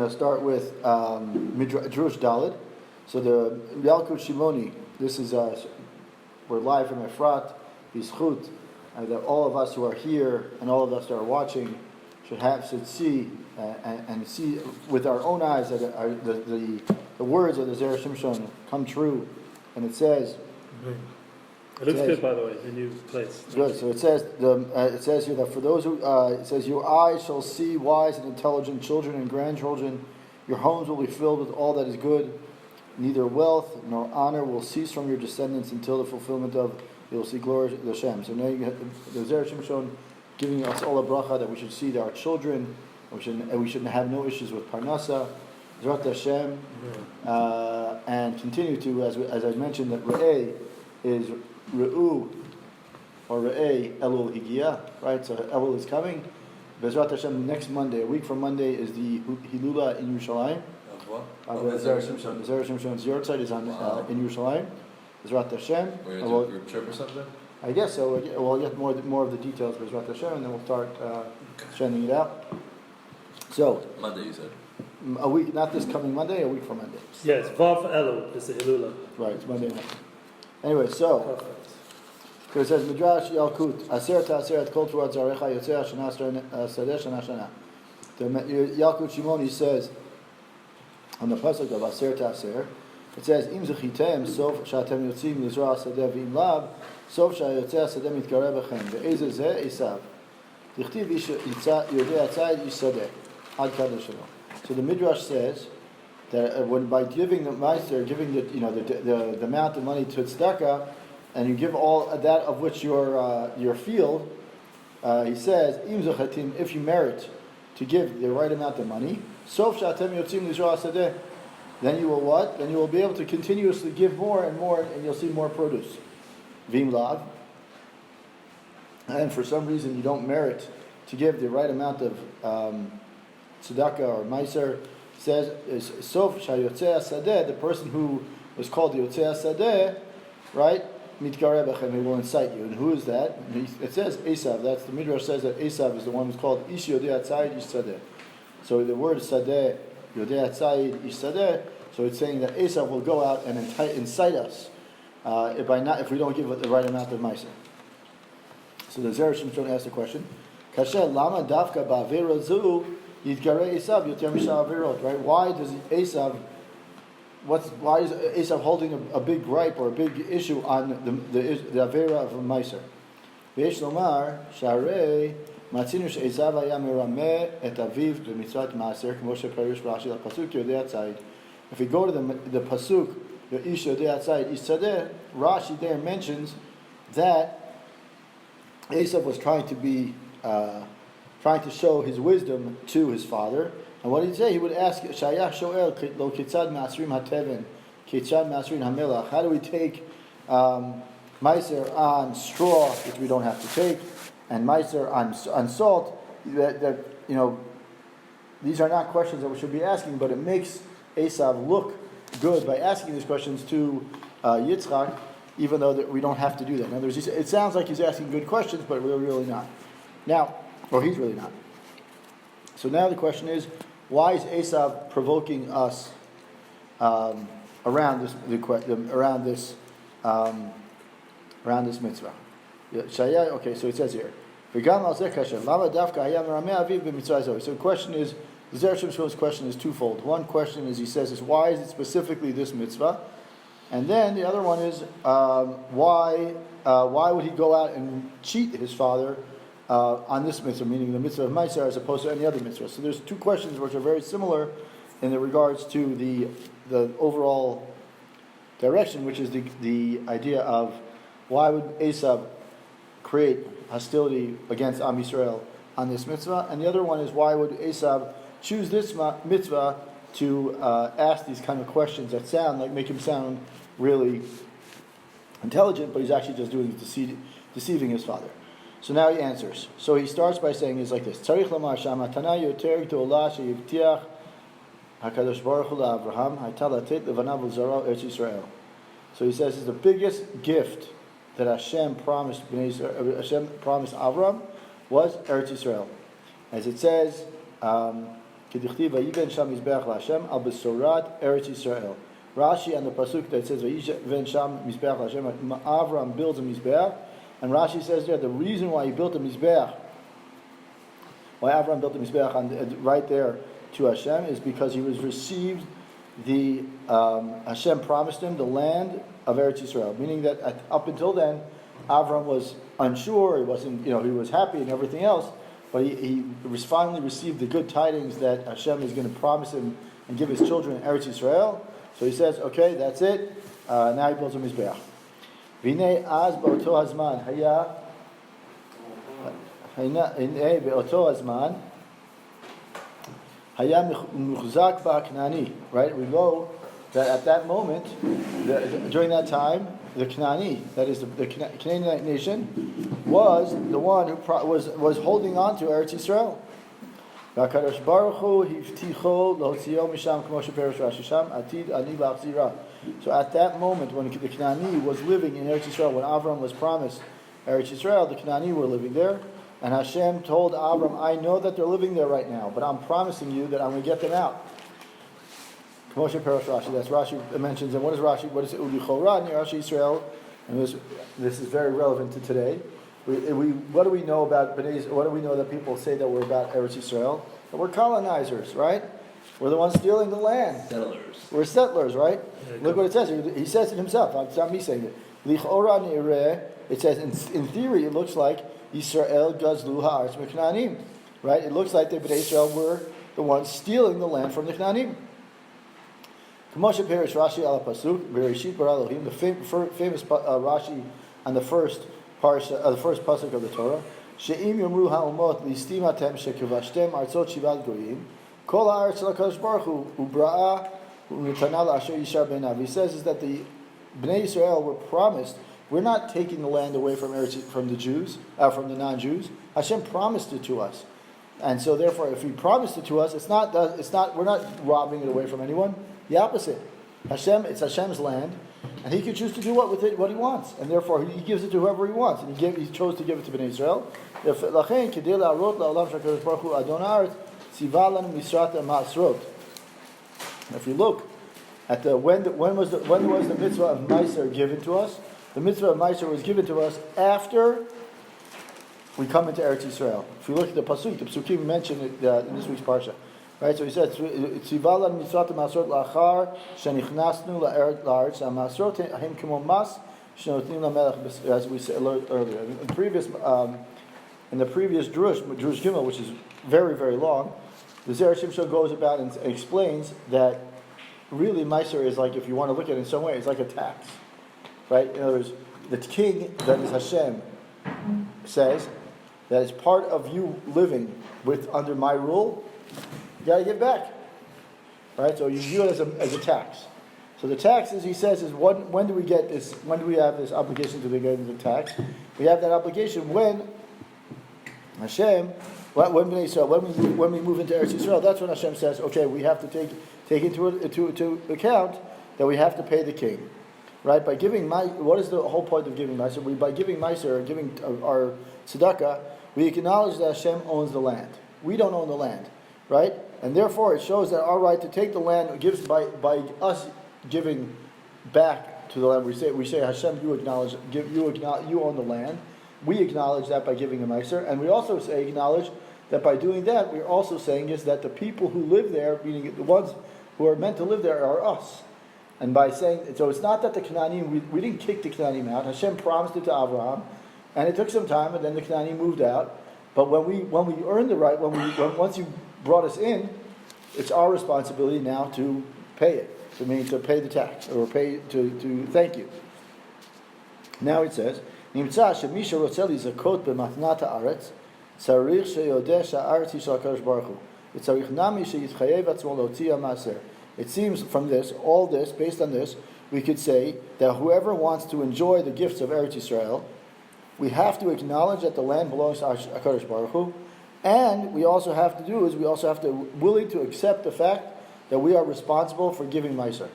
to start with Drush Dalid. So the Yalkut Shimoni, this is, we're live from Efrat, Bizchut, that all of us who are here and all of us that are watching should see and see with our own eyes that the words of the Zera Shimshon come true. And it says, it looks good, by the way, the new place. Good. So it says here that for those who it says, your eyes shall see wise and intelligent children and grandchildren. Your homes will be filled with all that is good. Neither wealth nor honor will cease from your descendants until the fulfillment of you'll see glory to Hashem. So now you get the Zera Shimshon giving us all a bracha that we should see our children, and we should have no issues with Parnasa, Zrat Hashem, and continue to, as I mentioned, that Re'eh is Re'u, or Re'eh Elul Higia, right? So Elul is coming. Bezrat Hashem, next Monday, a week from Monday, is the Hilula in Yerushalayim. Zera Shimshon. Zera Shimshon's Yortzeit is in Yerushalayim. Bezrat Hashem. We're going to do a group trip or something? I guess so. We'll get more of the details, Bezrat Hashem, and then we'll start sending it out. So Monday, you said. A week, not this coming Monday, a week from Monday. Yes, Vav Elul is the Hilula. Right, it's Monday night. Anyway, so it says Midrash Yalkut Aser Ta'aseret Kol Turat Zarecha Yotzei Shana Sadeh Shana Shana. The Yalkut Shimoni says on the pasuk of Aser Ta'aser, it says Im Zechitem Sof Shatem Yotzim Lizra Sadeh V'Im Lav Sof Shayotzei Sadeh Mitkareh Bechem Ve'ezeh Zeh Esav Dichtiv Ish Yodei Atzayid Ish Sadeh Ad Kadosh Shalom. So the Midrash says that when by giving the meister, giving the amount of money to tzedakah, and you give all that of which your field, he says im zachatim, if you merit to give the right amount of money, sof shatem yotzim lizra sadeh, then you will what? Then you will be able to continuously give more and more, and you'll see more produce. Vim lav, and for some reason you don't merit to give the right amount of tzedakah or meiser, says is sof shayotzei sadeh, the person who was called the yotzei sadeh, right? Mitkareh bechem, he will incite you. And who is that? It says Esav. That's the Midrash says that Esav is the one who's called Ish Yodei Atzayid Ish Sadeh. So the word sadeh, Yodei Atzayid Ish Sadeh. So it's saying that Esav will go out and incite us if we don't give the right amount of meiser. So the Zera Shimshon asked the question: Kasher lama dafka ba'avera zu yitgareh Esav yoter misha averot? Right? Why does Esav? Why is Esav holding a big gripe or a big issue on the avera of a meiser? V'yesh lomar sharei matzinu she'Esav haya merameh et aviv b'mitzvat maaser k'mo she'parish Rashi lapasuk yodei atzayid. If we go to the pasuk Ish yodei atzayid ish tzadeh, Rashi there mentions that Esav was trying to show his wisdom to his father. And what did he say? He would ask, Shayach Shoel, Lo Kitzad Masrim HaTeven, Kitzad Masrim HaMelach. How do we take meiser on straw, which we don't have to take, and meiser on salt? These are not questions that we should be asking, but it makes Esav look good by asking these questions to Yitzchak, even though that we don't have to do that. In other words, it sounds like he's asking good questions, but we're really not. Now, or he's really not. So now the question is, why is Esav provoking us around this mitzvah? Okay, so it says here. So the question is, the Zera Shimshon's question is twofold. One question is, he says, why is it specifically this mitzvah? And then the other one is, why would he go out and cheat his father on this mitzvah, meaning the mitzvah of meiser, as opposed to any other mitzvah? So there's two questions which are very similar in regards to the overall direction, which is the idea of why would Esav create hostility against Am Yisrael on this mitzvah, and the other one is why would Esav choose this mitzvah to ask these kind of questions that make him sound really intelligent, but he's actually just deceiving his father. So now he answers. So he starts by saying it's like this: Tzarich lamar shamatana yoter gdola sheyivtiach Hakadosh Baruch Hu la'Avraham hayta latet levanav u'zaro Eretz Yisrael. So he says it's the biggest gift that Hashem promised Avram was Eretz Yisrael, as it says Kedichtiv vayiven sham mizbeach laHashem al besorat Eretz Yisrael. Rashi and the pasuk that says vayiven sham mizbeach laHashem. Avram builds a mizbeach, and Rashi says there the reason why he built a mizbeach, why Avram built a mizbeach right there to Hashem, is because he was received the Hashem promised him the land of Eretz Yisrael, meaning that up until then, Avram was unsure. He wasn't, he was happy and everything else, but he finally received the good tidings that Hashem is going to promise him and give his children Eretz Yisrael. So he says, "Okay, that's it." Now he builds a mizbeach. V'nei az ba'oto hazman haya ba'oto hazman haya muchzak ba'Knani. Right? We know that at that moment, during that time, the Knani, that is the Canaanite nation, was the one who was holding on to Eretz Yisrael. V'akadosh Baruch Hu hivticho lotzio misham k'mo sheperish Rashi sham atid ani lachzira. So at that moment, when the Knani was living in Eretz Yisrael, when Avram was promised Eretz Yisrael, the Knani were living there, and Hashem told Avram, "I know that they're living there right now, but I'm promising you that I'm going to get them out." Moshe Perosh Rashi. That's Rashi mentions. And what is Rashi? What is it? Ulichora near Rashi Israel. And this is very relevant to today. What do we know about Bnei? What do we know that people say that we're about Eretz Yisrael? That we're colonizers, right? We're the ones stealing the land. Settlers. We're settlers, right? Look what it says. He says it himself. It's not me saying it. Lichora near Reeh. It says in theory it looks like Yisrael gazlu ha'aretz miknanim, right? It looks like the Bnei Israel were the ones stealing the land from the Knanim. Moshe Perish Rashi al pasuk Bereshit bara Elohim, the famous Rashi on the first parsha, the first pasuk of the Torah. She'im yomru ha'umot listim atem shekivashtem artzot shivat goyim kol ha'aretz l'kadosh baruch hu u'bra'a u'nitana la'asher yishar beinav. He says is that the Bnei Yisrael were promised. We're not taking the land away from the Jews, from the non-Jews. Hashem promised it to us, and so therefore, if He promised it to us, it's not. We're not robbing it away from anyone. The opposite. It's Hashem's land, and He can choose to do what He wants, and therefore He gives it to whoever He wants, and He chose to give it to Bnei Israel. If you look at when was the mitzvah of Meiser given to us? The mitzvah of Meiser was given to us after we come into Eretz Yisrael. If you look at the Pasukim mentioned it in this week's parsha. Right, so he said, "Tzivalan mitzvot masrot lachar shenichnasnu la'aretz masrot him k'mo mas shenotnim lamelech." As we said earlier, in the previous Jewish Gimel, which is very very long, the Zera Shimshon goes about and explains that really Meiser is like, if you want to look at it in some way, it's like a tax, right? In other words, the king, that is Hashem, says that as part of you living under my rule, you got to give back, right? So you view it as a tax. So the tax, as he says, is when do we get this? When do we have this obligation to get the tax? We have that obligation when Hashem, when we move into Eretz Yisrael. That's when Hashem says, okay, we have to take into account that we have to pay the king, right? By giving what is the whole point of giving Meiser? By giving Meiser, giving our tzedakah, we acknowledge that Hashem owns the land. We don't own the land, right? And therefore, it shows that our right to take the land gives by us giving back to the land. We say Hashem, you own the land. We acknowledge that by giving a meiser, and we also acknowledge that by doing that, we're also saying is that the people who live there, meaning the ones who are meant to live there, are us. And by saying, so it's not that the Canaanim, we didn't kick the Canaanim out. Hashem promised it to Abraham, and it took some time, and then the Canaanim moved out. But when we earned the right, once you brought us in, it's our responsibility now to pay it. To pay the tax, or pay to thank you. Now it says, נמצא שמי שרוצה לזכות במתנת הארץ, צריך שיודע שהארץ היא של הקדוש ברוך הוא. וצריך נמי שיתחייב עצמו להוציא המעשר. It seems from this, all this, based on this, we could say that whoever wants to enjoy the gifts of Eretz Yisrael, we have to acknowledge that the land belongs to HaKadosh Baruch Hu, and we also have to willing to accept the fact that we are responsible for giving Meiser.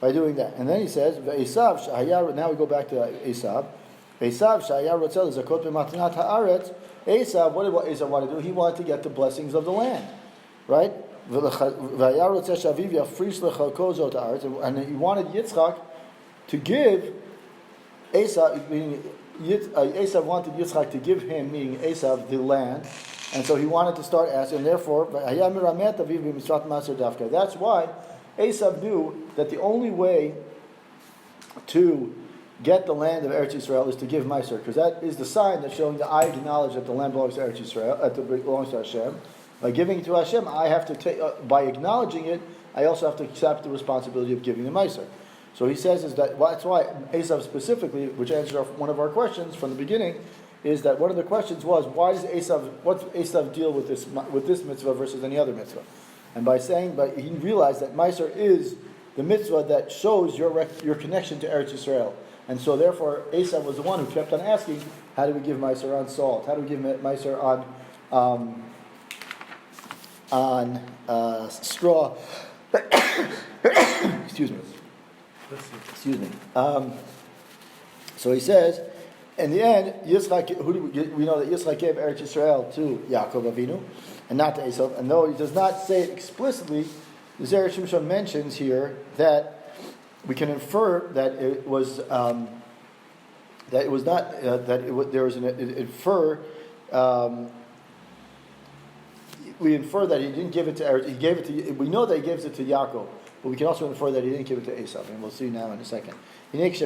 By doing that. And then he says, now we go back to Esav. Esav, Shaya Rotzel, Zakot B'Matnat Haaretz. Esav, what did Esav want to do? He wanted to get the blessings of the land. right? And he wanted Yitzchak to give Esav, meaning Esav wanted Yitzchak to give him, meaning Esav, the land, and so he wanted to start asking. And therefore, that's why Esav knew that the only way to get the land of Eretz Yisrael is to give Meiser, because that is the sign that's showing that I acknowledge that the land belongs to Eretz Yisrael, belongs to Hashem. By giving it to Hashem, I have to take. By acknowledging it, I also have to accept the responsibility of giving the Meiser. So he says is that that's why Esav specifically, which answers one of our questions from the beginning, is that one of the questions was why does what's Esav deal with this mitzvah versus any other mitzvah? And by he realized that Meiser is the mitzvah that shows your connection to Eretz Yisrael. And so therefore, Esav was the one who kept on asking, how do we give Meiser on salt? How do we give Meiser on straw? Excuse me. So he says, in the end, Yitzchak, we know that Yitzchak gave Eretz Yisrael to Yaakov Avinu, and not to Esav. And though he does not say it explicitly, the Zera Shimshon mentions here that we can infer that it was we infer that he didn't give it to Eretz. He gave it to. We know that he gives it to Yaakov, but we can also infer that he didn't give it to Esav, and we'll see now in a second. When we read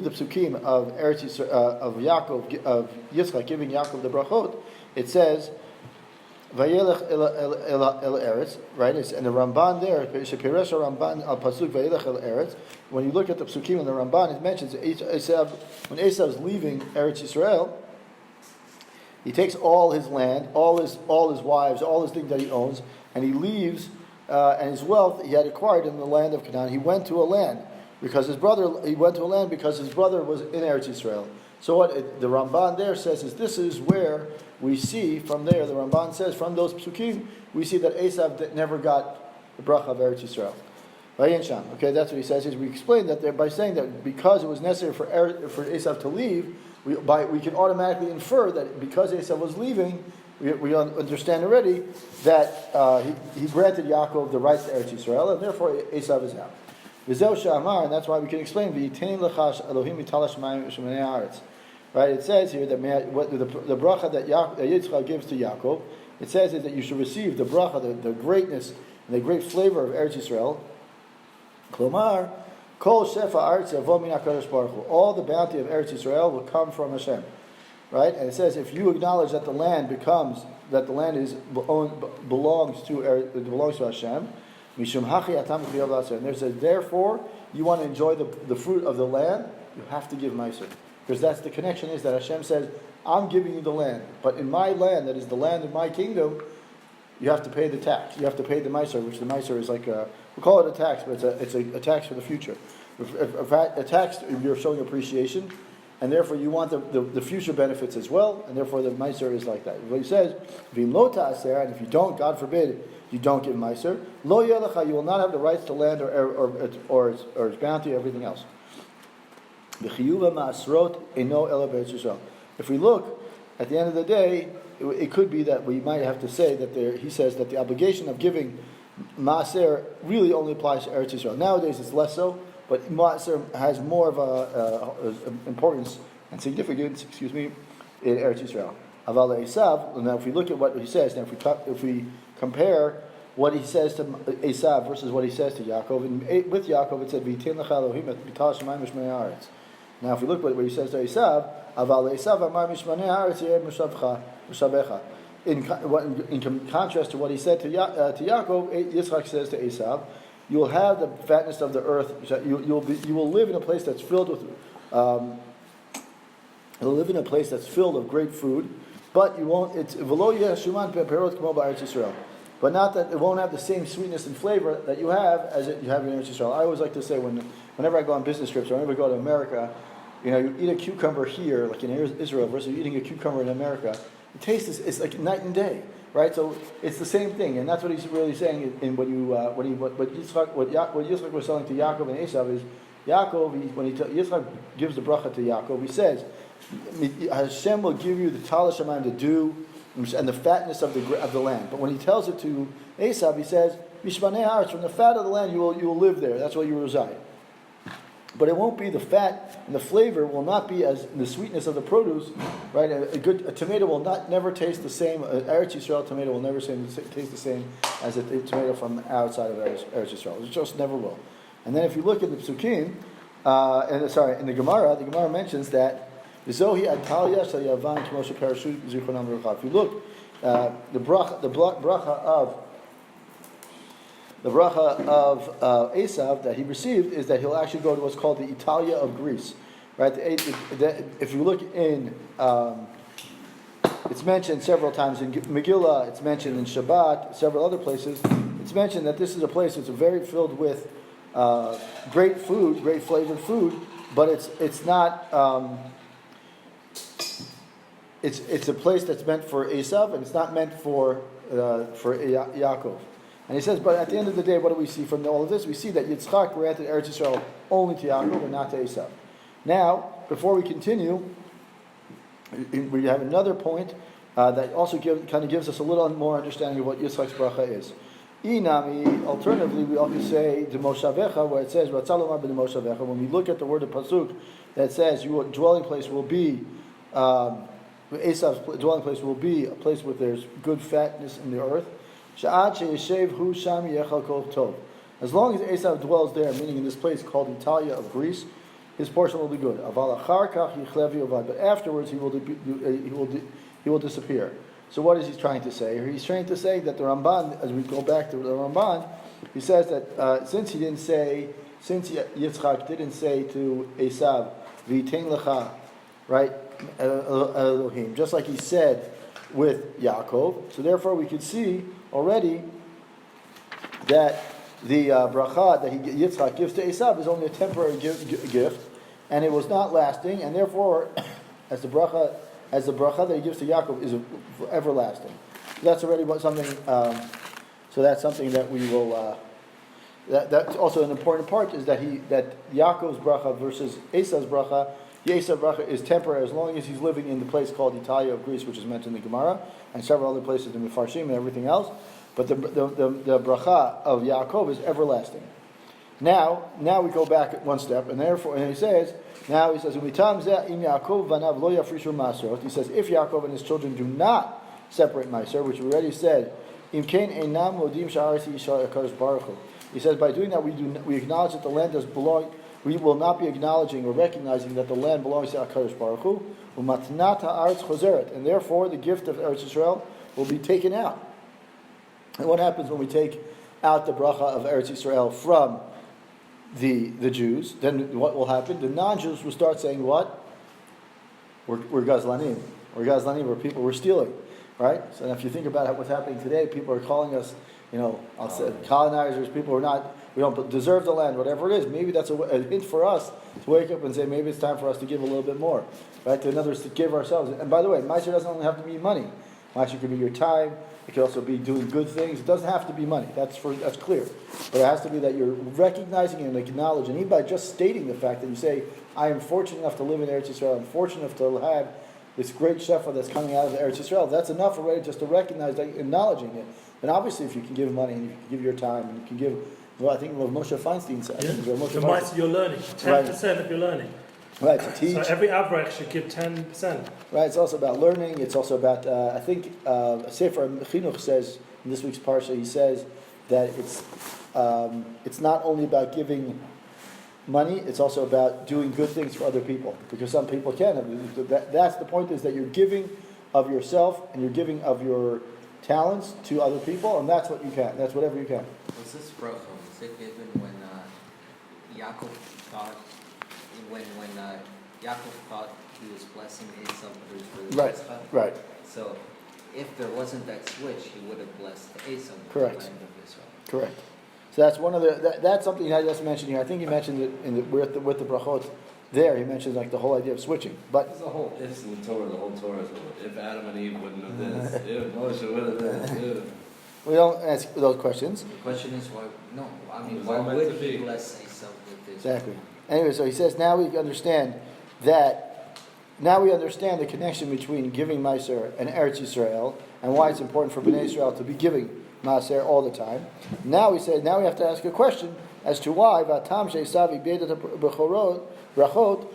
the psukim of Eretz Yisrael, of Yaakov, of Yitzchak giving Yaakov the brachot, it says, "Vayelech el Eretz," right? And the Ramban there, Shepiresh Ramban al pasuk Vayelech el Eretz. When you look at the psukim in the Ramban, it mentions Esav, when Esav is leaving Eretz Yisrael, he takes all his land, all his wives, all his things that he owns, and he leaves, and his wealth he had acquired in the land of Canaan. He went to a land because his brother was in Eretz Yisrael. So what the Ramban there says is this is where we see from there. The Ramban says from those psukim we see that Esav never got the bracha of Eretz Yisrael. Okay, that's what he says. Is we explain that there by saying that because it was necessary for Esav to leave. We can automatically infer that because Esav was leaving, we understand already that he granted Yaakov the rights to Eretz Yisrael, and therefore Esav is out. V'zeu she'amar, and that's why we can explain v'yitein lechash Elohim mitalash mayim shemenei haaretz. Right? It says here that the bracha that Yitzchak gives to Yaakov, it says is that you should receive the bracha, the greatness and the great flavor of Eretz Yisrael. Klomar. All the bounty of Eretz Yisrael will come from Hashem, right? And it says if you acknowledge that the land belongs to Hashem, and there's therefore you want to enjoy the fruit of the land, you have to give Meiser, because that's the connection is that Hashem says I'm giving you the land, but in my land, that is the land of my kingdom, you have to pay the tax. You have to pay the Meiser, which the Meiser is like we call it a tax, but it's a tax for the future. A tax, you're showing appreciation, and therefore you want the future benefits as well, and therefore the Meiser is like that. What he says, V'im lo ta'aser, and if you don't, God forbid, you don't give Meiser, lo yelecha, you will not have the rights to land or its bounty or everything else. V'chiyuva ma'asrot eno ela b'Eretz Yisrael. If we look, at the end of the day, it could be that we might have to say that he says that the obligation of giving Maaser really only applies to Eretz Yisrael. Nowadays it's less so, but Maaser has more of a importance and significance, in Eretz Yisrael. Aval Esav, now if we look at what he says, now if we compare what he says to Esav versus what he says to Yaakov, and with Yaakov it said, V'yitin lecha Elohim et b'tal shemayim mishmanei haaretz. Now if we look at what he says to Esav, Aval Esav amar mishmanei haaretz yeh mushabecha. In contrast to what he said to Yaakov, Yitzchak says to Esav, you will have the fatness of the earth. You will live in a place that's filled with. You'll live in a place that's filled of great food, but you won't. It's v'lo yeshuman perot kamo b'Eretz Yisrael. But not that it won't have the same sweetness and flavor that you have as you have in Eretz Yisrael. I always like to say whenever I go on business trips or whenever I go to America, you eat a cucumber here, like in Israel, versus eating a cucumber in America. The taste is like night and day, right? So it's the same thing, and that's what he's really saying. In what Yitzchak was selling to Yaakov and Esav is Yaakov. Yitzchak gives the bracha to Yaakov, he says Hashem will give you the Tal Shamayim, the dew, and the fatness of the land. But when he tells it to Esav, he says, Mishmanei haaretz, from the fat of the land you will live there. That's where you will reside. But it won't be the fat, and the flavor will not be as the sweetness of the produce, right? A tomato will never taste the same. An Eretz Yisrael tomato will never taste the same as a tomato from outside of Eretz Yisrael. It just never will. And then if you look at the Psukim, in the Gemara mentions that Zohi Atalia Shel Yavan K'moshe Parashut Zichronam Rucha. If you look, the bracha of Esav that he received is that he'll actually go to what's called the Italia of Greece, right? If you look in, it's mentioned several times in Megillah. It's mentioned in Shabbat, several other places. It's mentioned that this is a place that's very filled with great food, great flavored food, but it's not. It's a place that's meant for Esav, and it's not meant for Yaakov. And he says, but at the end of the day, what do we see from all of this? We see that Yitzchak granted Eretz Yisrael only to Yaakov and not to Esav. Now, before we continue, we have another point that also kind of gives us a little more understanding of what Yitzchak's bracha is. Inami, alternatively, we also say the Moshavecha, where it says Ratzalomar ben Moshavecha. When we look at the word of pasuk that says your dwelling place will be Esav's dwelling place will be a place where there's good fatness in the earth. As long as Esav dwells there, meaning in this place called Italia of Greece, his portion will be good. But afterwards he will disappear. So what is he trying to say? He's trying to say that the Ramban, as we go back to the Ramban, he says that since Yitzchak didn't say to Esav, V'itein lecha, right, Elohim, just like he said with Yaakov. So therefore we could see already that the bracha that Yitzchak gives to Esav is only a temporary gift, and it was not lasting, and therefore, as the bracha that he gives to Yaakov is everlasting. So that's already something. So that's something that we will. That's also an important part is that Yaakov's bracha versus Esav's bracha. The Esav bracha is temporary as long as he's living in the place called Italia of Greece, which is mentioned in the Gemara, and several other places in the Farshim and everything else. But the bracha of Yaakov is everlasting. Now we go back one step, and therefore, he says, if Yaakov and his children do not separate Meiser, which we already said, he says, by doing that we acknowledge that the land does belong. We will not be acknowledging or recognizing that the land belongs to HaKadosh Baruch Hu, and therefore the gift of Eretz Yisrael will be taken out. And what happens when we take out the bracha of Eretz Yisrael from the Jews? Then what will happen? The non-Jews will start saying what? We're Gazlanim. We're Gazlanim, we're stealing. Right? So if you think about what's happening today, people are calling us, I'll say colonizers, people we don't deserve the land, whatever it is. Maybe that's a hint for us to wake up and say, maybe it's time for us to give a little bit more. Right? In other words, to give ourselves. And by the way, Meiser doesn't only have to be money. Meiser could be your time. It could also be doing good things. It doesn't have to be money. That's clear. But it has to be that you're recognizing and acknowledging, even by just stating the fact that you say, I am fortunate enough to live in Eretz Yisrael. I'm fortunate enough to have this great shefa that's coming out of Eretz Yisrael. That's enough already just to recognize that, acknowledging it. And obviously, if you can give money and you can give your time and you can give, I think what Moshe Feinstein said. Yeah. You're learning. 10% of your learning. Right, to teach. So every Avrech should give 10%. Right, it's also about learning. It's also about, I think, Sefer Chinuch says, in this week's Parsha, he says that it's not only about giving money, it's also about doing good things for other people. Because some people can. That's the point, is that you're giving of yourself and you're giving of your talents to other people, and that's what you can. That's whatever you can. Was this bracha, was it given when Yaakov thought, when Yaakov thought he was blessing Esau for the Yitzchak? Right. So if there wasn't that switch, he would have blessed Esau with Correct. the land of Israel. Correct. So that's one of that's something I just mentioned here. I think he mentioned it with the brachot. There, he mentions like the whole idea of switching. But it's the whole ifs in the Torah. The whole Torah is if Adam and Eve wouldn't have this, if Moshe would have this. We don't ask those questions. The question is why? No, I mean, why would he bless Esau with this? Exactly. Anyway, so he says now we understand that now we understand the connection between giving Meiser and Eretz Yisrael, and why it's important for Bnei Israel to be giving Maaser all the time. Now we have to ask a question as to why Vatam She'esav Ibedet Brachot.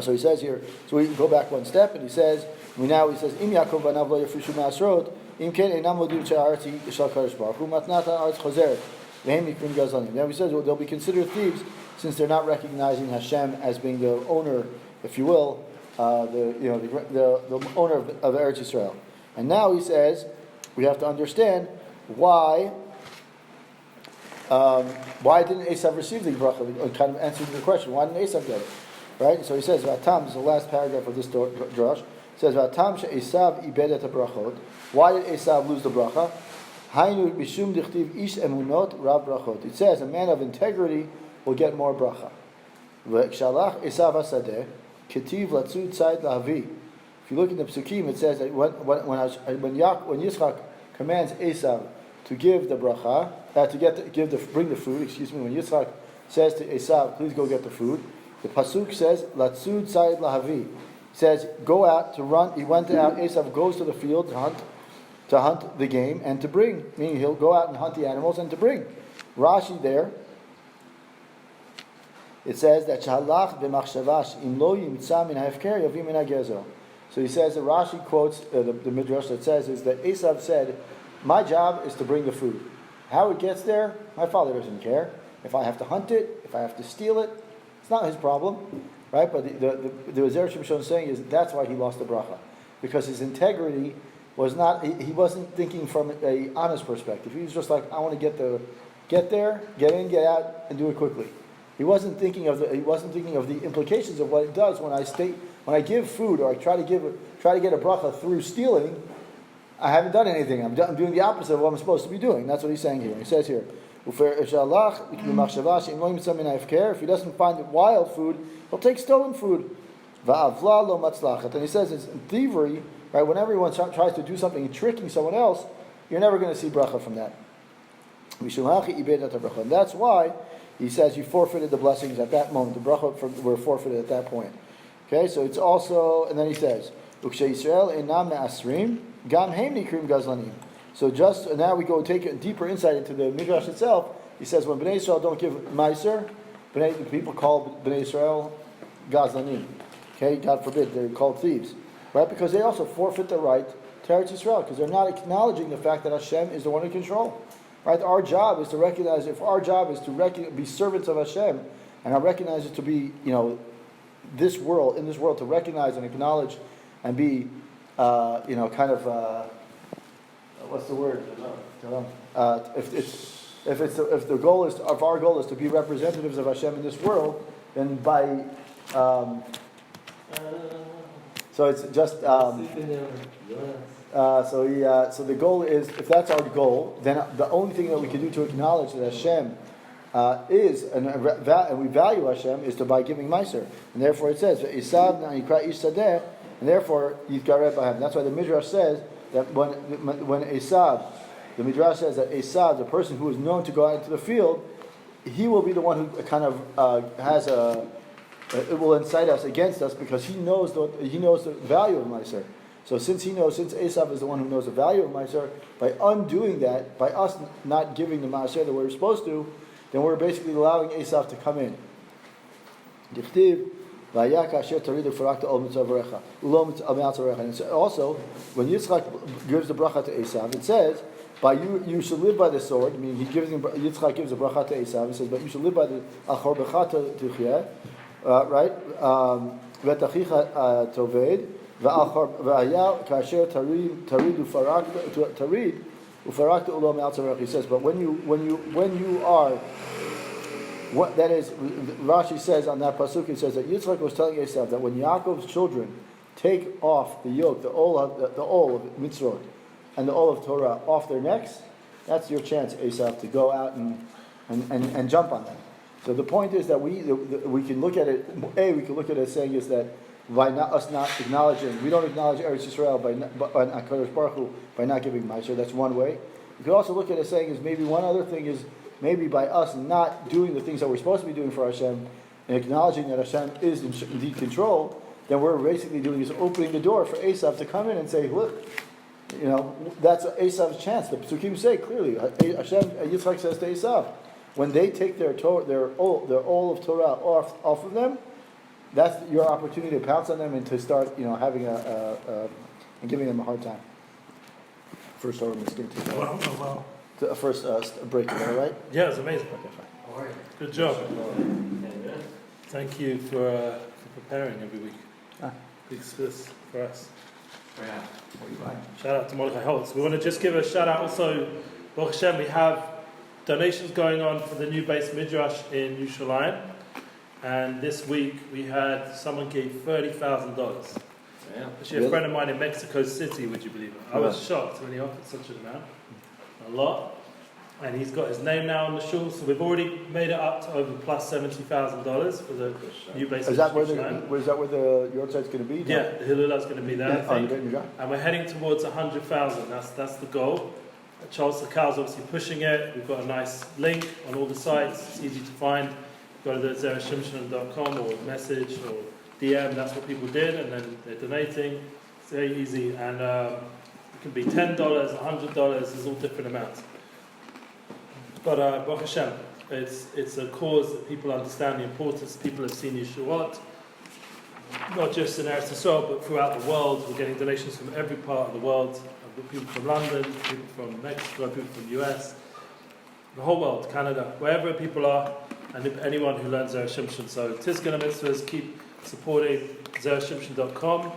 So he says here. So we go back one step, and he says, Im Yaakov Banav Lo Yafrishu Maasrot, Im Ken Einam Lodim She'aretz Yeshar Koach Baruch Hu Matnata Aretz Chozeret Vehem Yikrim Gazlanim. Now he says they'll be considered thieves since they're not recognizing Hashem as being the owner, if you will, the owner of Eretz Yisrael. And now he says we have to understand why didn't Esav receive the bracha? Kind of answering the question, why didn't Esav get it? Right? So he says, "Vatam." This is the last paragraph of this drush. It says, "Vatam she'Esav ibedet habrachot." Why did Esav lose the bracha? Hainu bishum dichtiv ish emunot rab brachot. It says a man of integrity will get more bracha. V'kshalach Esav hasadeh ketiv latzud tzayit lahavi. If you look in the psukim, it says that when Yitzchak commands Esav to give the bracha, bring the food. When Yitzchak says to Esav, "Please go get the food," the pasuk says, "Latzud tzayid lahavi." It says, "Go out to run." He went out. Esav goes to the field to hunt the game and to bring. Meaning he'll go out and hunt the animals and to bring. Rashi there. It says that Shahalach b'machshavash im lo yimtza min ha'efker yavi min ha'gezer. So he says that Rashi quotes the midrash that says is that Esav said, "My job is to bring the food. How it gets there, my father doesn't care. If I have to hunt it, if I have to steal it, it's not his problem, right?" But the Zera Shimshon saying is that's why he lost the bracha, because his integrity was not. He wasn't thinking from a honest perspective. He was just like, "I want to get there, get in, get out, and do it quickly." He wasn't thinking of the implications of what it does when I give food or I try to get a bracha through stealing. I haven't done anything. I'm doing the opposite of what I'm supposed to be doing. That's what he's saying here. He says here, if he doesn't find wild food, he'll take stolen food. And he says it's thievery, right? When everyone tries to do something tricking someone else, you're never going to see bracha from that. And that's why he says you forfeited the blessings at that moment. The bracha were forfeited at that point. Okay, so it's also, and then he says, so just now we go take a deeper insight into the midrash itself. He says when Bnei Israel don't give meiser, people call Bnei Israel gazlanim. Okay, God forbid, they're called thieves, right? Because they also forfeit the right to Eretz Yisrael because they're not acknowledging the fact that Hashem is the one in control. Right? Our job is to recognize. If our job is to be servants of Hashem, and I recognize it to be, in this world to recognize and acknowledge and be, what's the word? If our goal is to be representatives of Hashem in this world, then by so it's just so the goal is, if that's our goal, then the only thing that we can do to acknowledge that Hashem is and we value Hashem is by giving meiser, and therefore it says Esav na'ikra ish sadeh, and therefore yitgareb b'hem. That's why the midrash says that when Esav, the midrash says that Esav, the person who is known to go out into the field, he will be the one who kind of it will incite us against us because he knows the value of meiser. So since Esav is the one who knows the value of Ma'aser, by undoing that, by us not giving the Ma'aser that we're supposed to, then we're basically allowing Esav to come in. And also, when Yitzchak gives the bracha to Esav, it says, "By you should live by the sword." I mean, Yitzchak gives the bracha to Esav. He says, "But you should live by the achor becha tuchya," right? V'tachicha toved. He says, but when you are, what that is, Rashi says on that pasuk, it says that Yitzchak was telling Esav that when Yaakov's children take off the yoke, the ol of mitzvot and the ol of Torah off their necks, that's your chance, Esav, to go out and jump on them. So the point is that we can look at it. We can look at it saying is that by us not acknowledging, we don't acknowledge Eretz Yisrael by HaKadosh Baruch Hu by not giving Ma'aser. That's one way. You could also look at it saying is maybe one other thing is maybe by us not doing the things that we're supposed to be doing for Hashem and acknowledging that Hashem is indeed control, then we're basically doing is opening the door for Esav to come in and say, look, that's Esav's chance. The Psukim say clearly, Hashem, Yitzchak says to Esav, when they take their all of Torah off of them, that's your opportunity to pounce on them and to start, having and giving them a hard time. First Torah mistake. Wow. First break, is that right? Yeah, it's amazing. Okay, fine. Good job. Thank you for preparing every week. Big success for us. Shout out to Mordecai Holtz. We want to just give a shout out also, Baruch Hashem, we have donations going on for the new Beit Midrash in Yerushalayim. And this week we had someone gave $30,000. Actually, a friend of mine in Mexico City, would you believe it? I was shocked when he offered such an amount. A lot. And he's got his name now on the shul, so we've already made it up to over plus $70,000 for the new base. Is that where the your site's going to be? Yeah, the Hilula's going to be there, I think. And we're heading towards 100,000. That's the goal. Charles Sakkal's obviously pushing it. We've got a nice link on all the sites. It's easy to find. Go to the ZeraShimshon.com or message or DM. That's what people did, and then they're donating. It's very easy, and it can be $10, $100. There's all different amounts. But Baruch Hashem, it's a cause that people understand the importance. People have seen Yeshuot, not just in Eretz Yisrael, but throughout the world. We're getting donations from every part of the world. People from London, people from Mexico, people from the US, the whole world, Canada, wherever people are, and anyone who learns Zera Shimshon. So Tizke LeMizvot, keep supporting ZeraShimshon.com.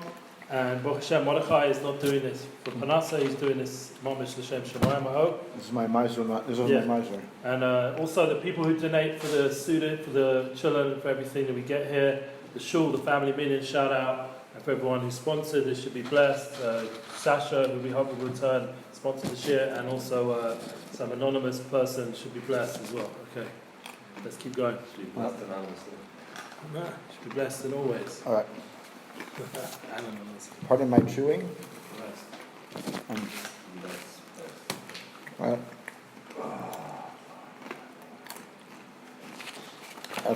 And Baruch Hashem, Mordecai is not doing this for Panasa, he's doing this Mamish L'Shem Shemayim, I hope. This is my miser, this is my miser. And also the people who donate for the student, for the children, for everything that we get here, the shul, the family meeting, shout out. And for everyone who sponsored, they should be blessed. Sasha, who we hope will return, sponsored this year, and also some anonymous person should be blessed as well. Okay, let's keep going. Should be blessed anonymously. No, should be blessed in all ways. All right. Pardon my chewing. All right.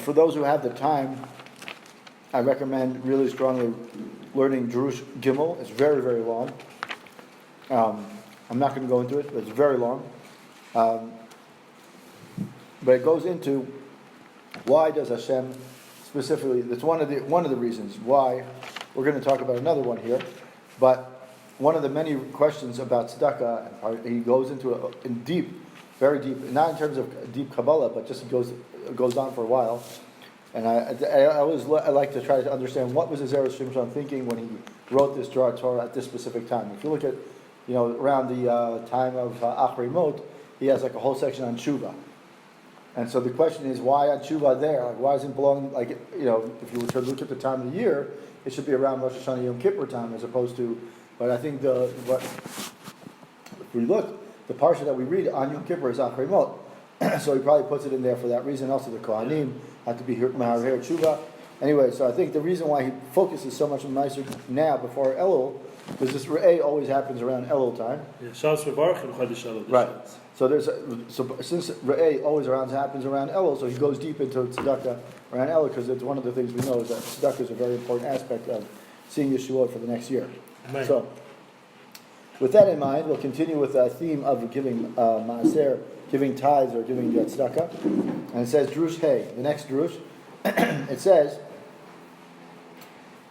For those who have the time, I recommend really strongly learning Drush Gimel. It's very, very long. I'm not going to go into it, but it's very long. But it goes into why does Hashem specifically, that's one of the reasons why. We're going to talk about another one here, but one of the many questions about tzedakah, he goes into it in deep, very deep, not in terms of deep Kabbalah, but just goes on for a while. And I always like to try to understand what was the Zera Shimshon thinking when he wrote this Torah at this specific time. If you look at, around the time of Achrei Mot, he has like a whole section on tshuva. And so the question is, why on tshuva there? Like, why doesn't it belong, if you were to look at the time of the year, it should be around Rosh Hashanah Yom Kippur time as opposed to, but I think if we look, the parsha that we read on Yom Kippur is Achrei Mot. So he probably puts it in there for that reason. Also the Kohanim had to be Maharer Tshuva. Anyway, so I think the reason why he focuses so much on Meiser now before Elul, because this Re'eh always happens around Elul time. Right. So since Re'eh always happens around Elul, so he goes deep into tzedakah around Elul, because it's one of the things we know is that tzedakah is a very important aspect of seeing Yeshua for the next year. Amen. So, with that in mind, we'll continue with the theme of giving maaser, giving tithes or giving tzedakah. And it says Drush Hey, the next Drush. It says,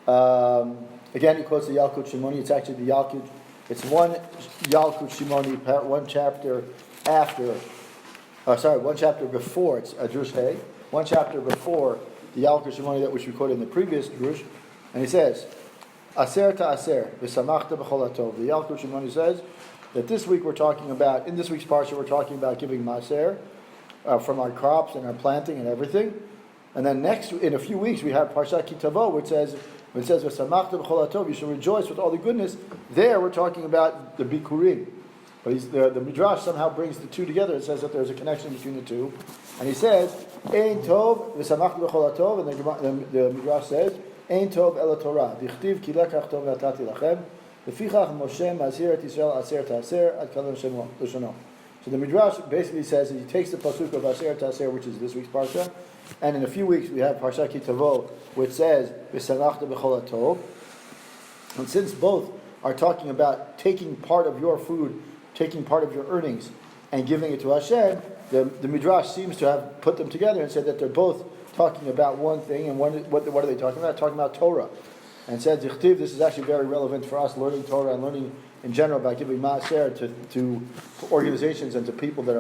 again he quotes the Yalkut Shimoni. It's actually the Yalkut. It's one Yalkut Shimoni, one chapter after. One chapter before. It's a Drush Hey. One chapter before the Yalkut Shimoni that which we quoted in the previous Drush, and he says, Aser ta'aser v'samachta b'chol hatov. The Yalkut Shimoni says that this week in this week's parsha we're talking about giving maaser from our crops and our planting and everything. And then in a few weeks, we have Parshat Kitavo, where it says "V'samachta b'chol hatov," you should rejoice with all the goodness. There, we're talking about the bikurim, but the Midrash somehow brings the two together. It says that there's a connection between the two, and he says "Ein tov v'samachta b'chol hatov," and the Midrash says "Ein tov el Torah dichtiv ki lekach tov natati lachem lefichach Moshe mazir et Yisrael aser ta'aser ad kalam l'shono." So the Midrash basically says that he takes the pasuk of aser ta'aser, which is this week's parsha, And in a few weeks we have Parshat Kitavo, which says V'samachta b'chol hatov. And since both are talking about taking part of your food, taking part of your earnings, and giving it to Hashem, the Midrash seems to have put them together and said that they're both talking about one thing. And what are they talking about? Talking about Torah. And said, this is actually very relevant for us learning Torah and learning in general about giving maaser to organizations and to people that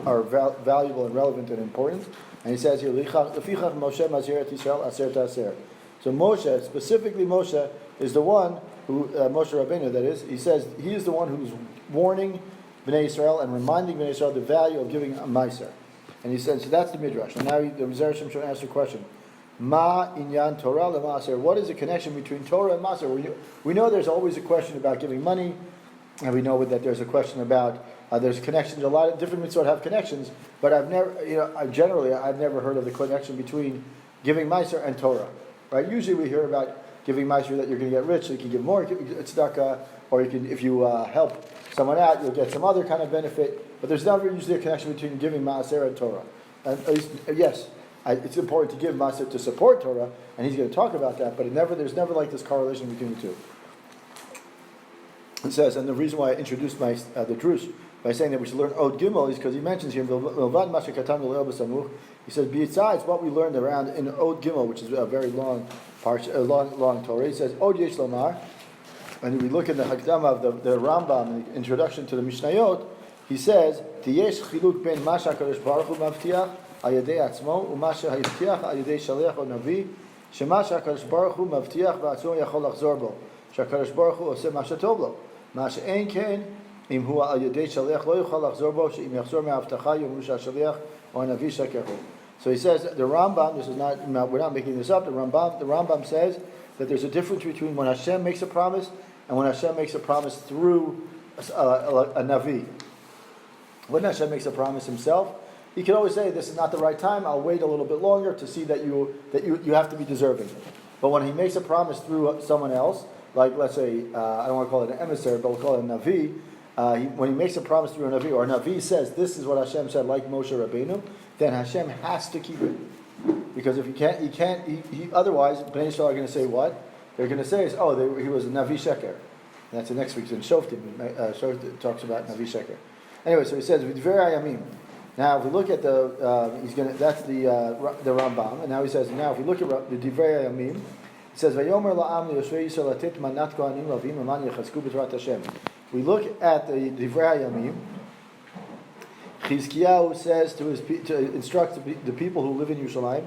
are valuable and relevant and important. And he says here, Lefichach Moshe Mazir et Yisrael aser ta'aser. So Moshe, specifically Moshe, is the one who, Moshe Rabbeinu that is, he says he is the one who's warning Bnei Israel and reminding Bnei Israel the value of giving a maaser. And he says, so that's the Midrash. And now the Zera Shimshon asks the question, Ma inyan Torah le'maaser. What is the connection between Torah and maaser? We know there's always a question about giving money, and we know that there's a question about there's connections. A lot of different mitzvot have connections, but I've never heard of the connection between giving maaser and Torah. Right? Usually we hear about giving maaser that you're going to get rich, so you can give more tzedakah, or you can, if you help someone out, you'll get some other kind of benefit. But there's never usually a connection between giving maaser and Torah. And at least, yes. It's important to give maaser to support Torah, and he's going to talk about that, but there's never like this correlation between the two. It says, and the reason why I introduced the drush by saying that we should learn Od Gimel is because he mentions here, he says, besides what we learned around in Od Gimel, which is a very long Torah, he says, Od Yesh Lomar, and we look in the Hakdama of the Rambam, the introduction to the Mishnayot, he says, Tiyesh chiluk ben masha kadosh baruch hu mavtiach על ידי עצמו, ומה שהבטיח על ידי שליח או נביא, שמה שהקדוש ברוך הוא מבטיח בעצמו יכול לחזור בו, שהקדוש ברוך הוא עושה מה שטוב לו, מה שאין כן, אם הוא על ידי שליח לא יוכל לחזור בו, שאם יחזור מההבטחה יאמרו שהשליח או הנביא שקר הוא. So he says, the Rambam, we're not making this up, the Rambam says that there's a difference between when Hashem makes a promise and when Hashem makes a promise through a Navi. When Hashem makes a promise himself, he can always say, this is not the right time, I'll wait a little bit longer to see that you have to be deserving. But when he makes a promise through someone else, like let's say, I don't want to call it an emissary, but we'll call it a Navi, when he makes a promise through a Navi, or a Navi says, this is what Hashem said, like Moshe Rabbeinu, then Hashem has to keep it. Because if he can't, otherwise, Bnei Israel are going to say what? They're going to say, he was a Navi Sheker. And that's the next week's in Shoftim. Shoftim talks about Navi Sheker. Anyway, so he says, V'dverei Hayamim. Now, if we look at that's the Rambam, and now he says, if we look at the Divrei Hayamim, it says, Vayomer la'am liyoshvei Yisrael latet manat kohanim ravim aman yechazku b'torat Hashem. We look at the Divrei Hayamim. Chizkiyahu says to instruct the people who live in Yerushalayim,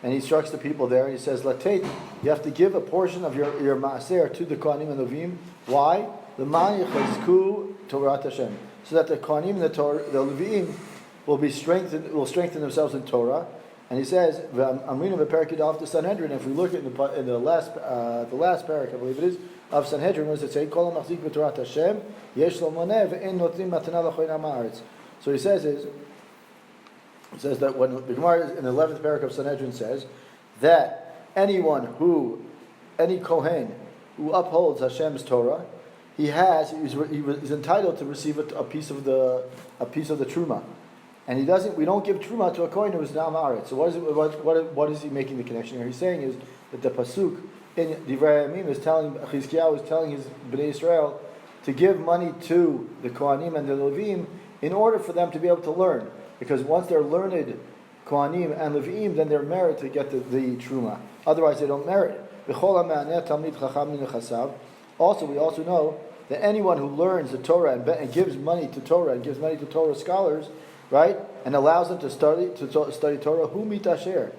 and he instructs the people there, and he says, Latet, you have to give a portion of your maaser to the kohanim and levim. Why? L'man yechazku torat Hashem. So that the kohanim and the levim will strengthen themselves in Torah, and he says, "I'm reading the parak off the Sanhedrin." If we look at the last parak, I believe it is, of Sanhedrin, what does it say? Kol machzik b'torat Hashem, yesh lo moneh ve'en notrim matana l'choyin ha'aretz. So he says that when the Gemara in the 11th parak of Sanhedrin says that any kohen who upholds Hashem's Torah, he's entitled to receive a piece of the truma. And we don't give truma to a kohen who is now ma'aretz. So what is he making the connection here? He's saying is that the pasuk in Divrei Hayamim Chizkiyahu is telling his Bnei Israel to give money to the kohanim and the levim in order for them to be able to learn. Because once they're learned kohanim and levim, then they're merit to get the truma. Otherwise, they don't merit. Also, we also know that anyone who learns the Torah and gives money to Torah and gives money to Torah scholars, right, and allows them to study Torah, hu mitasher.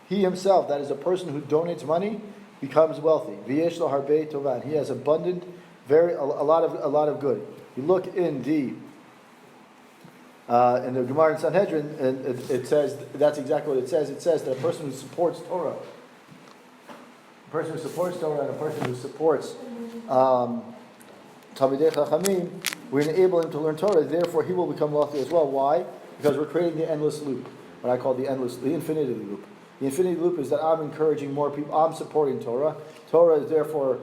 He himself, that is a person who donates money, becomes wealthy. V'yesh lo harbei tova. He has abundant, a lot of good. You look in the Gemara in Sanhedrin, and it says that's exactly what it says. It says that a person who supports Torah, and a person who supports Talmidei Chachamim, we enable him to learn Torah. Therefore, he will become wealthy as well. Why? Because we're creating the endless loop, what I call the infinity loop. The infinity loop is that I'm encouraging more people. I'm supporting Torah. Torah is therefore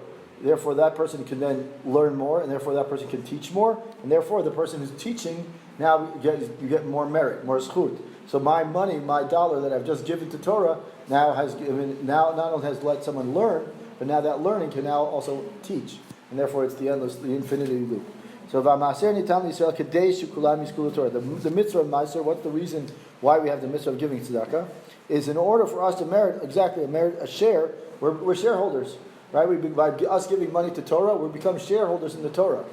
that person can then learn more, and therefore that person can teach more, and therefore the person who's teaching, now you get more merit, more zchut. So my money, my dollar that I've just given to Torah, now not only has let someone learn, but now that learning can now also teach. And therefore it's the infinity loop. So the mitzvah of Ma'aser, what's the reason why we have the mitzvah of giving tzedakah? Is in order for us to merit a share. We're shareholders, right? By us giving money to Torah, we become shareholders in the Torah.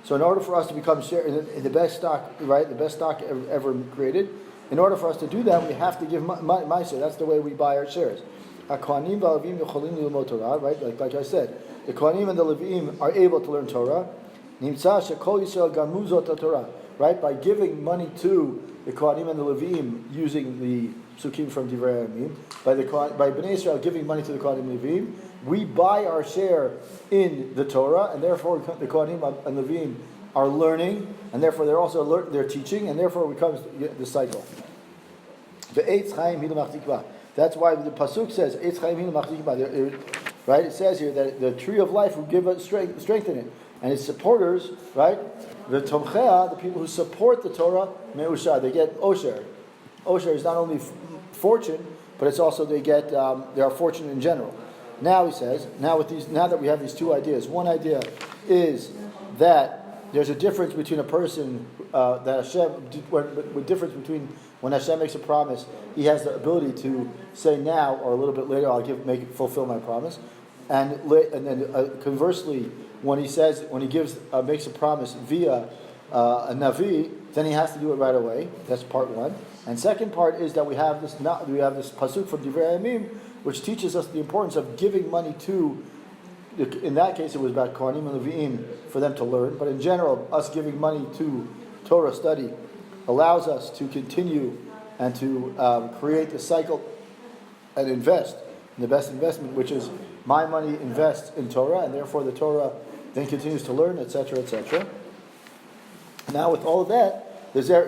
So in order for us to become share in the best stock, right, the best stock ever created, in order for us to do that, we have to give Ma'aser. That's the way we buy our shares. Right? Like I said, the Kohanim and the Levim are able to learn Torah. Right? By giving money to the Kohanim and the Levim using the Psukim from Divrei Hayamim, by Bnei Israel giving money to the Kohanim and Levim, we buy our share in the Torah, and therefore the Kohanim and Levim are learning, and therefore they're teaching, and therefore it becomes the cycle. That's why the pasuk says, right? It says here that the tree of life will give us strength in it, and its supporters, right? The tomchea, the people who support the Torah, me'ushar, they get osher. Osher is not only fortune, but it's also they are fortunate in general. Now he says, now that we have these two ideas, one idea is that there's a difference between a person difference between when Hashem makes a promise, he has the ability to say now or a little bit later, fulfill my promise, and then conversely, when he makes a promise via a navi, then he has to do it right away. That's part one. And second part is that we have this pasuk from Divrei Hayamim, which teaches us the importance of giving money to. In that case, it was about Kohanim and Levim for them to learn. But in general, us giving money to Torah study allows us to continue and to create the cycle and invest in the best investment, which is my money invests in Torah, and therefore the Torah then continues to learn, etc., etc. Now, with all of that,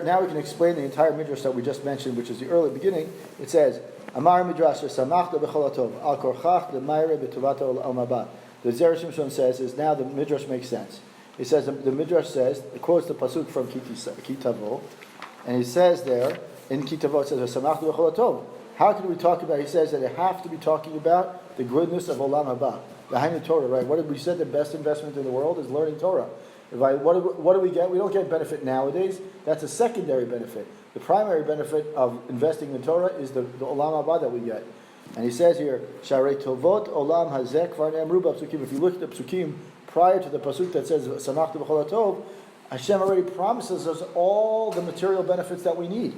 now we can explain the entire midrash that we just mentioned, which is the early beginning. It says, Amar midrash samachta b'cholatov al korchach l'mayre b'tovato al-mabah. The Zera Shimshon says is now the midrash makes sense. It says the midrash says, it quotes the pasuk from Kitavo, and he says there in Kitavo it says samachta b'cholatov. How can we talk about? He says that it have to be talking about the goodness of Olam Haba, the Hainu Torah, right? What did we said? The best investment in the world is learning Torah. What do we get? We don't get benefit nowadays. That's a secondary benefit. The primary benefit of investing in Torah is the Olam Haba that we get. And he says here, Sharei Tovot Olam Hazek Kvar Ne'amru B'Psukim. If you look at the Psukim prior to the pasuk that says Samachta B'Chol HaTov, Hashem already promises us all the material benefits that we need.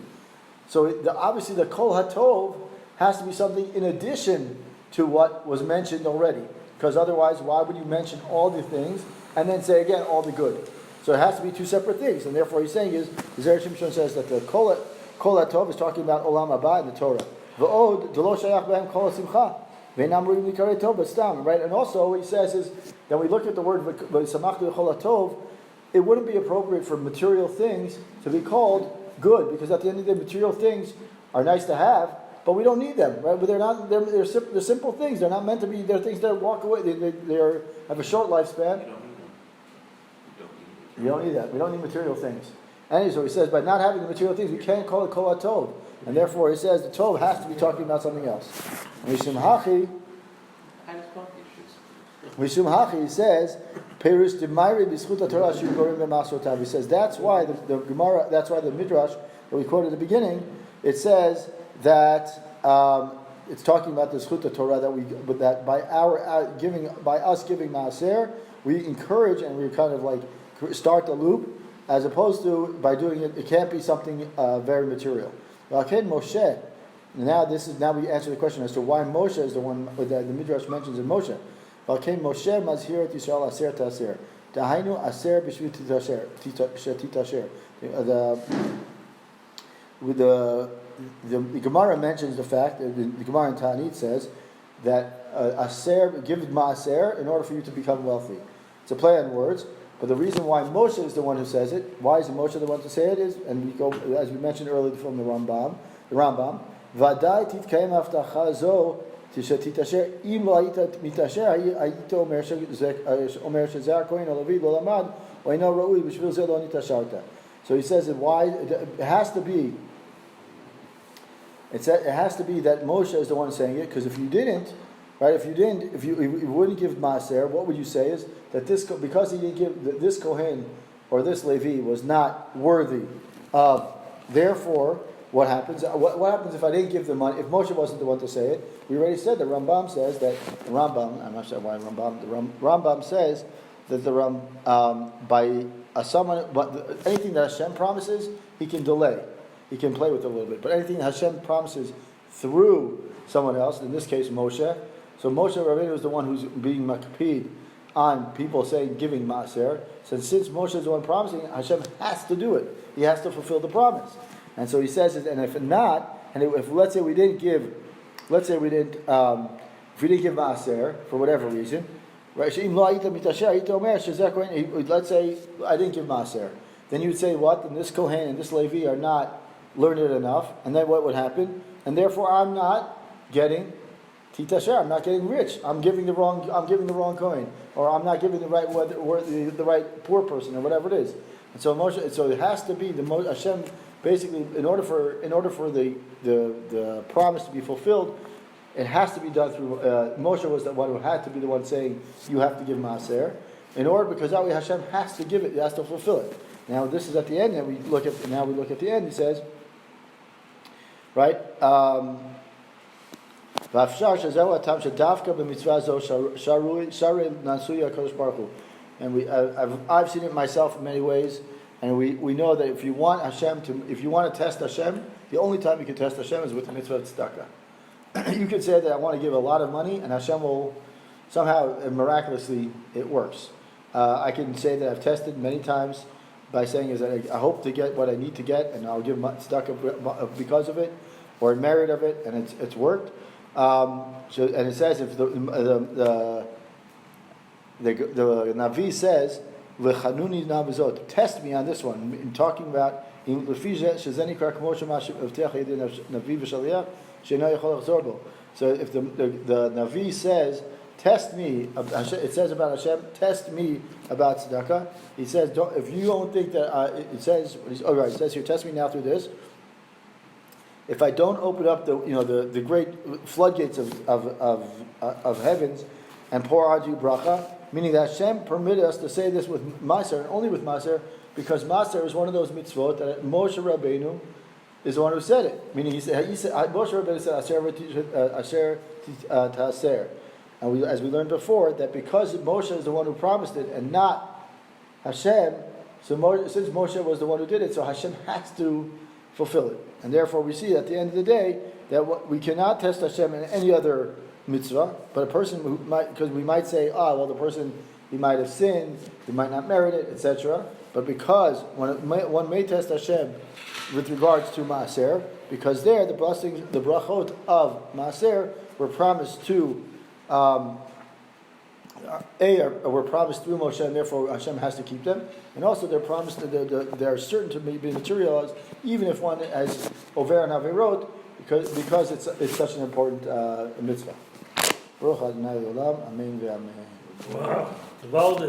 So obviously the Kol HaTov has to be something in addition to what was mentioned already. Because otherwise, why would you mention all the things and then say again all the good? So it has to be two separate things. And therefore he's saying is, Zera Shimshon says that the Kol HaTov is talking about Olam Haba in the Torah. V'od delo shayach b'hem kol simcha ve'nam ruim likarei tov b'stam. Right, and also what he says is that we look at the word v'samachtu b'chol hatov. It wouldn't be appropriate for material things to be called good, because at the end of the day, material things are nice to have, but we don't need them. Right, but they're simple things. They're not meant to be. They're things that walk away. They have a short lifespan. You don't need that. We don't need material things. And so he says, by not having the material things, we can't call it kol hatov. And therefore, he says the Tov has to be talking about something else. Mishum Hachi, he says, Perush Demayri B'Schut Torah Shugorim B'Masotav. He says that's why the Gemara, that's why the Midrash that we quoted at the beginning, it says that it's talking about the Schut Torah that by us giving Maaser, we encourage and we kind of like start the loop, as opposed to by doing it. It can't be something very material. Moshe. Now we answer the question as to why Moshe is the one that the Midrash mentions in Moshe. Moshe mazhirat Yisrael aser taser. Dahainu aser b'shvit titasher. The Gemara mentions the fact that the Gemara in Ta'anit says that aser give ma'aser in order for you to become wealthy. It's a play on words. But the reason why Moshe is the one who says it, why is Moshe the one to say it is, and we go, as we mentioned earlier from the Rambam, Vadai titkayim haftacha zo תתעשר, אם לא היית מתעשר, היית אומר שזרע כהן או לוי לא למד, או אינו ראוי, בשביל זה לא נתעשרת. So he says that why, it has to be that Moshe is the one saying it, because if you didn't, right, if you wouldn't give Maaser, what would you say is that because he didn't give, this Kohen or this Levi was not worthy of, therefore, what happens? What happens if I didn't give the money? If Moshe wasn't the one to say it, we already said the Rambam says that I'm not sure why Rambam says that by someone, but anything that Hashem promises, he can delay, he can play with it a little bit. But anything that Hashem promises through someone else, in this case Moshe, so Moshe Rabbeinu is the one who's being makpid on people saying giving maaser. Since Moshe is the one promising, Hashem has to do it. He has to fulfill the promise. And so he says, and if not, and if let's say we didn't give maaser for whatever reason, right? Let's say I didn't give maaser, then you would say what? And this Kohen and this Levi are not learned enough, and then what would happen? And therefore I'm not getting titasher. I'm not getting rich. I'm giving the wrong Kohen, or I'm not giving the right poor person, or whatever it is. And so Moshe, so it has to be Hashem. Basically, in order for the promise to be fulfilled, it has to be done through Moshe was the one who had to be the one saying you have to give maaser in order, because that way Hashem has to give it, he has to fulfill it. Now this is at the end, and we look at the end. He says, right. And I've seen it myself in many ways. And we know that if you want to test Hashem, the only time you can test Hashem is with the mitzvah tzedakah. You could say that I want to give a lot of money, and Hashem will somehow miraculously it works. I can say that I've tested many times by saying is that I hope to get what I need to get, and I'll give tzedakah because of it, or merit of it, and it's worked. And it says if the Navi says, test me on this one. In talking about so if the Navi says, test me, it says about Hashem, test me about tzedakah. He says, if you don't think that it says here, test me now through this. If I don't open up the great floodgates of heavens and pour out you bracha, meaning that Hashem permitted us to say this with Maaser, and only with Maaser, because Maaser is one of those mitzvot that Moshe Rabbeinu is the one who said it. Meaning he said Moshe Rabbeinu said Asher Taser. And as we learned before, that because Moshe is the one who promised it and not Hashem, since Moshe was the one who did it, so Hashem has to fulfill it. And therefore we see at the end of the day that we cannot test Hashem in any other mitzvah, but a person who might, because we might say, the person, he might have sinned, he might not merit it, etc. But because one may test Hashem with regards to Maaser, because there the blessings, the brachot of Maaser were promised to were promised through Moshe, and therefore Hashem has to keep them. And also they're promised they're certain to be materialized, even if one has over and averot, because it's such an important mitzvah. Baruch Adonai Olam, Amen ve'Amen. Wow,